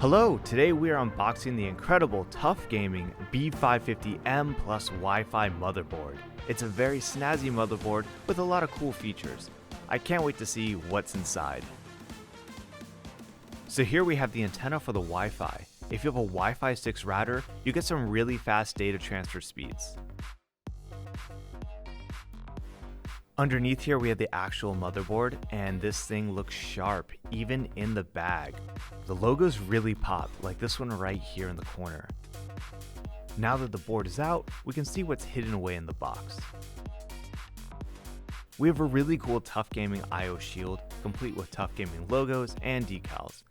Hello, today we are unboxing the incredible TUF Gaming B550M-Plus Wi-Fi motherboard. It's a very snazzy motherboard with a lot of cool features. I can't wait to see what's inside. So here we have the antenna for the Wi-Fi. If you have a Wi-Fi 6 router, you get some really fast data transfer speeds. Underneath here we have the actual motherboard, and this thing looks sharp, even in the bag. The logos really pop, like this one right here in the corner. Now that the board is out, we can see what's hidden away in the box. We have a really cool TUF Gaming I/O shield, complete with TUF Gaming logos and decals.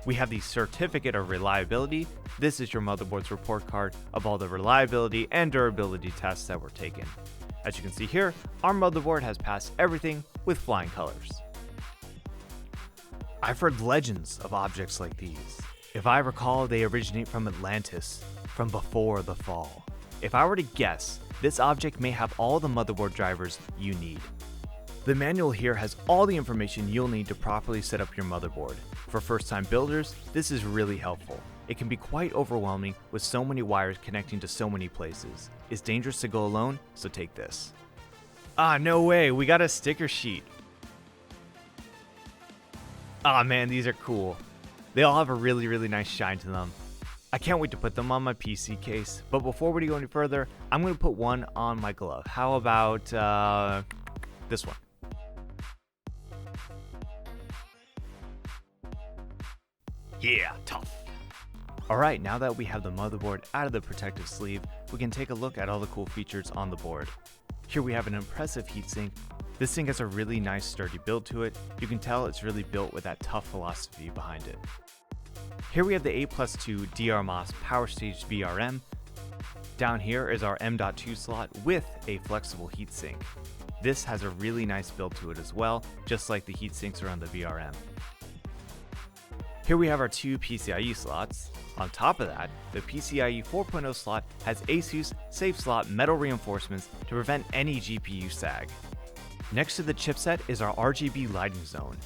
We have the Certificate of Reliability. This is your motherboard's report card of all the reliability and durability tests that were taken. As you can see here, our motherboard has passed everything with flying colors. I've heard legends of objects like these. If I recall, they originate from Atlantis, from before the fall. If I were to guess, this object may have all the motherboard drivers you need. The manual here has all the information you'll need to properly set up your motherboard. For first-time builders, this is really helpful. It can be quite overwhelming with so many wires connecting to so many places. It's dangerous to go alone, so take this. Ah, no way, we got a sticker sheet. Ah man, these are cool. They all have a really nice shine to them. I can't wait to put them on my PC case, but before we go any further, I'm going to put one on my glove. How about this one? Yeah, tough. Alright, now that we have the motherboard out of the protective sleeve, we can take a look at all the cool features on the board. Here we have an impressive heatsink. This thing has a really nice sturdy build to it. You can tell it's really built with that tough philosophy behind it. Here we have the 8+2 DRMOS Power Stage VRM. Down here is our M.2 slot with a flexible heatsink. This has a really nice build to it as well, just like the heatsinks around the VRM. Here we have our two PCIe slots. On top of that, the PCIe 4.0 slot has ASUS Safe Slot metal reinforcements to prevent any GPU sag. Next to the chipset is our Rgb Lighting Zone.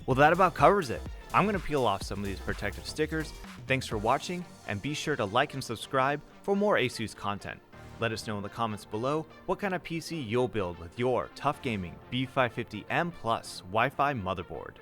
Well, that about covers it. I'm going to peel off some of these protective stickers. Thanks for watching, and be sure to like and subscribe for more ASUS content. Let us know in the comments below what kind of PC you'll build with your TUF Gaming B550M-Plus Wi-Fi motherboard.